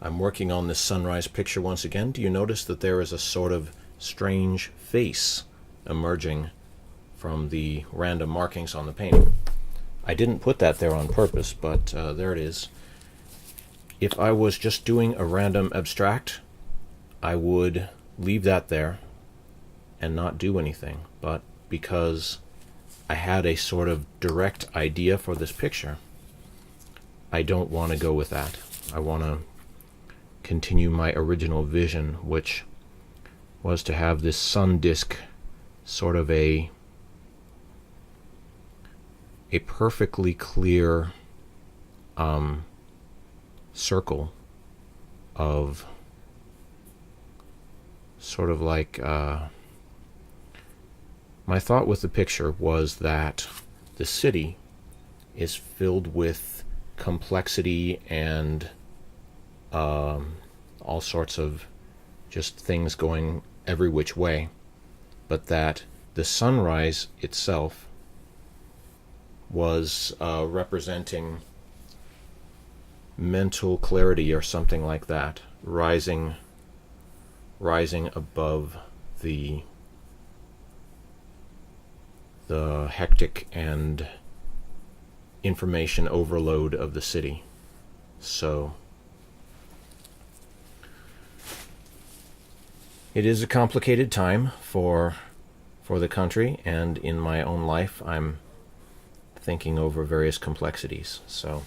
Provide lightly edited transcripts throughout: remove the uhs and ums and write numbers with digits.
I'm working on this sunrise picture once again. Do you notice that there is a sort of strange face emerging from the random markings on the painting? I didn't put that there on purpose, but there it is. If I was just doing a random abstract, I would leave that there and not do anything. But because I had a sort of direct idea for this picture, I don't want to go with that. I want to continue my original vision, which was to have this sun disk sort of a perfectly clear circle of sort of like my thought with the picture was that the city is filled with complexity and all sorts of just things going every which way, but that the sunrise itself was representing mental clarity or something like that, rising above the hectic and information overload of the city. So it is a complicated time for the country, and in my own life I'm thinking over various complexities. So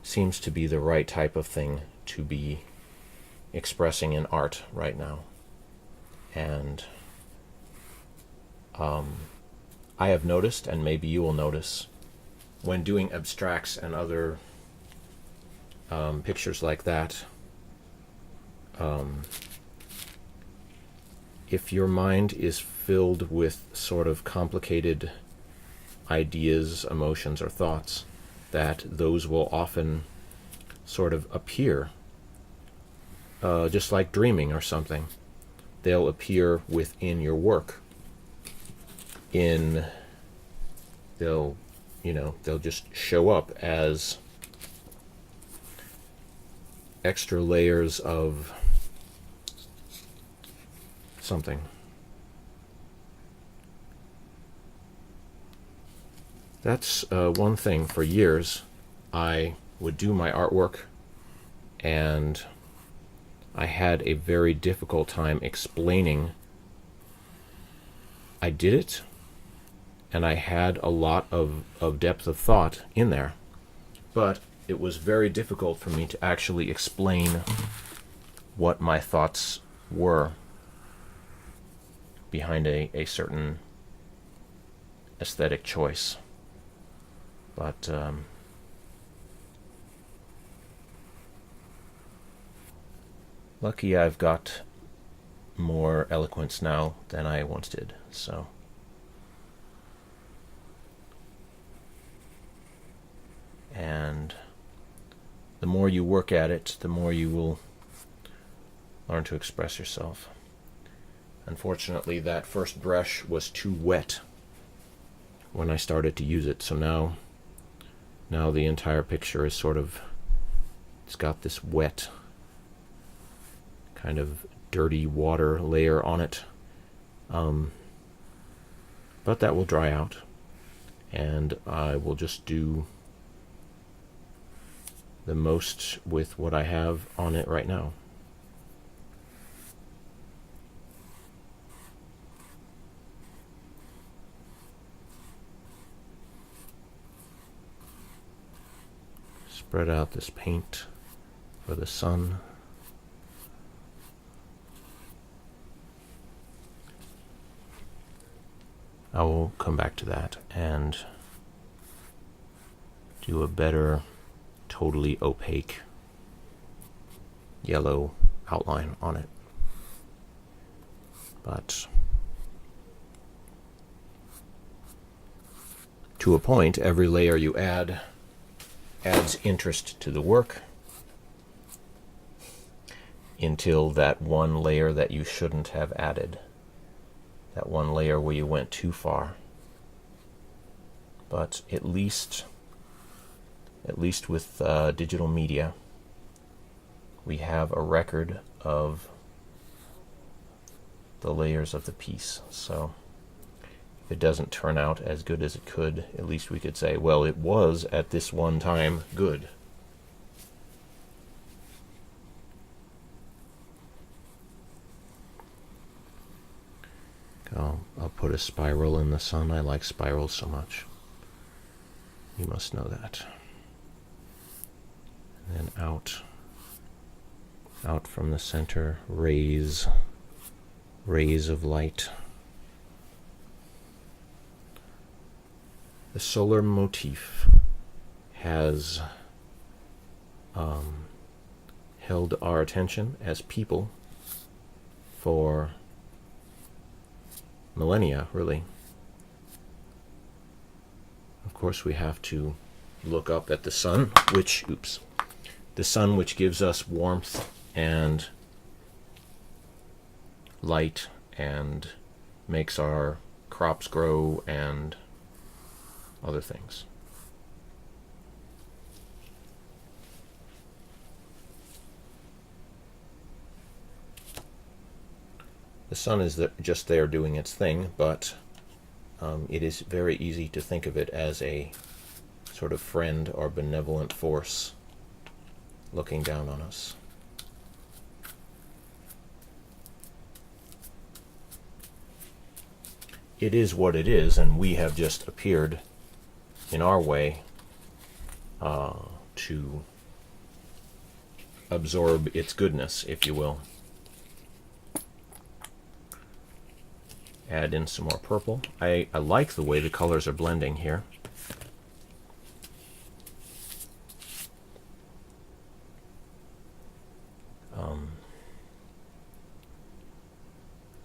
seems to be the right type of thing to be expressing in art right now. And I have noticed, and maybe you will notice, when doing abstracts and other pictures like that, if your mind is filled with sort of complicated ideas, emotions, or thoughts, that those will often sort of appear, just like dreaming or something. They'll appear within your work. They'll just show up as extra layers of something. That's one thing. For years, I would do my artwork, and I had a very difficult time explaining I did it, and I had a lot of depth of thought in there, but it was very difficult for me to actually explain what my thoughts were behind a certain aesthetic choice. But lucky I've got more eloquence now than I once did, so and the more you work at it, the more you will learn to express yourself. Unfortunately, that first brush was too wet when I started to use it, so now the entire picture is sort of, it's got this wet kind of dirty water layer on it, but that will dry out, and I will just do the most with what I have on it right now. Spread out this paint for the sun. I will come back to that and do a better, totally opaque yellow outline on it. But to a point, every layer you add adds interest to the work, until that one layer that you shouldn't have added, that one layer where you went too far. But at least at least with digital media, we have a record of the layers of the piece. So if it doesn't turn out as good as it could, at least we could say, well, it was at this one time good. I'll put a spiral in the sun. I like spirals so much. You must know that. And then out from the center, rays of light. The solar motif has held our attention as people for millennia, really. Of course, we have to look up at the sun, which gives us warmth and light and makes our crops grow and other things. The sun is just there doing its thing, but it is very easy to think of it as a sort of friend or benevolent force looking down on us. It is what it is, and we have just appeared in our way to absorb its goodness, if you will. Add in some more purple. I like the way the colors are blending here.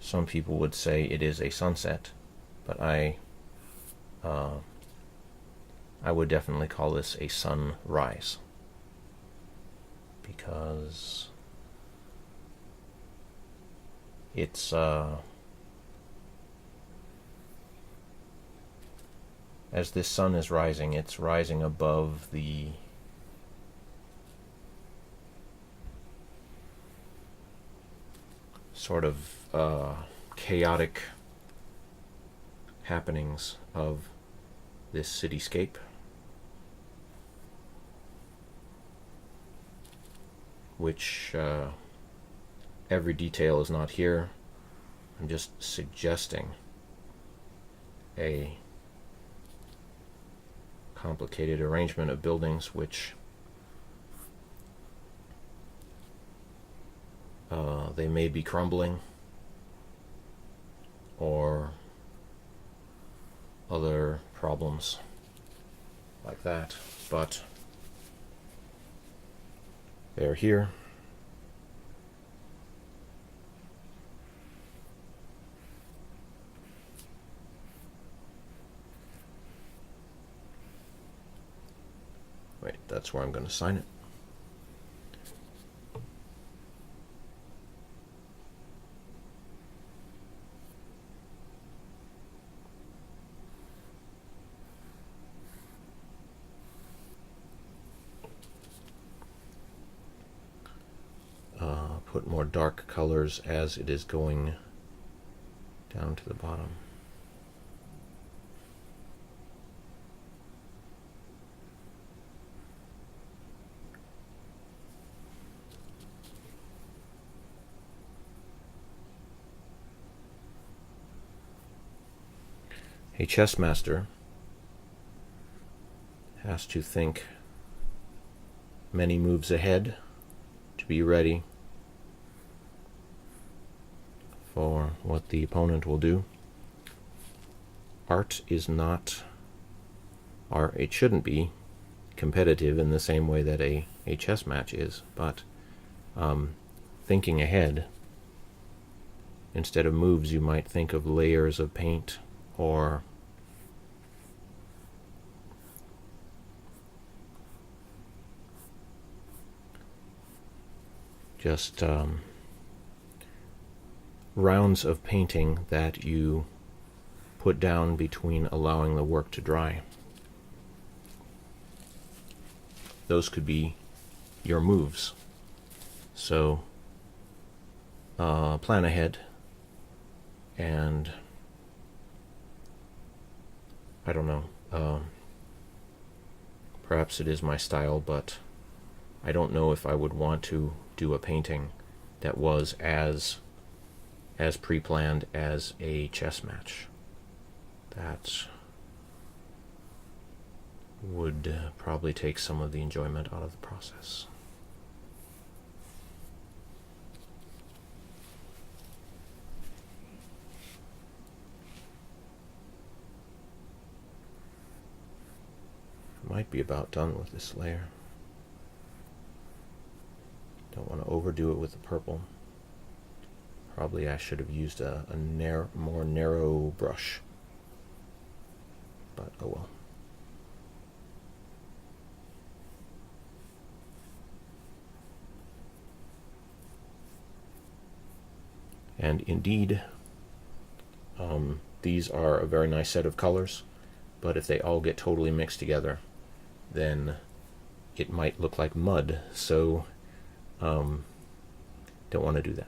Some people would say it is a sunset, but I would definitely call this a sunrise, because it's as this sun is rising, it's rising above the sort of chaotic happenings of this cityscape. Which every detail is not here. I'm just suggesting a complicated arrangement of buildings which they may be crumbling or other problems like that, but they're here. Wait, that's where I'm going to sign it. Put more dark colors as it is going down to the bottom. A chess master has to think many moves ahead to be ready for what the opponent will do. Art is not, or it shouldn't be, competitive in the same way that a chess match is, but thinking ahead, instead of moves, you might think of layers of paint or just rounds of painting that you put down between allowing the work to dry. those could be your moves. So plan ahead, and I don't know, perhaps it is my style, but I don't know if I would want to do a painting that was as pre-planned as a chess match. That would probably take some of the enjoyment out of the process. Might be about done with this layer. Don't want to overdo it with the purple. Probably I should have used a more narrow brush, but oh well. And indeed, these are a very nice set of colors, but if they all get totally mixed together, then it might look like mud, so don't want to do that.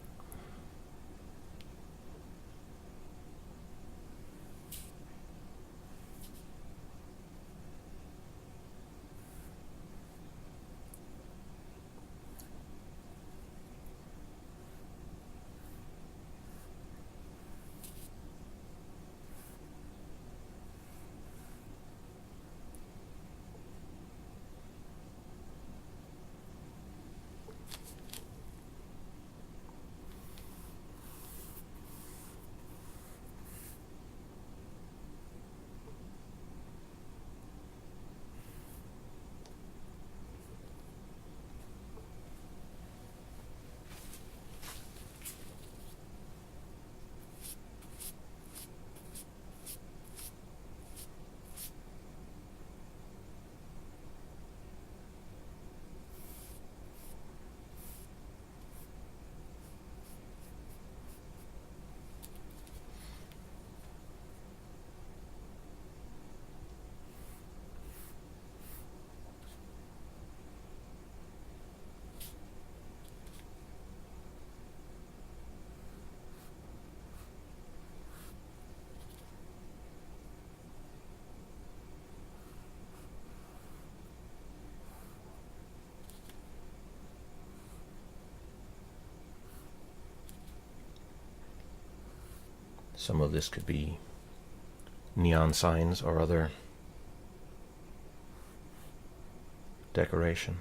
Some of this could be neon signs or other decoration.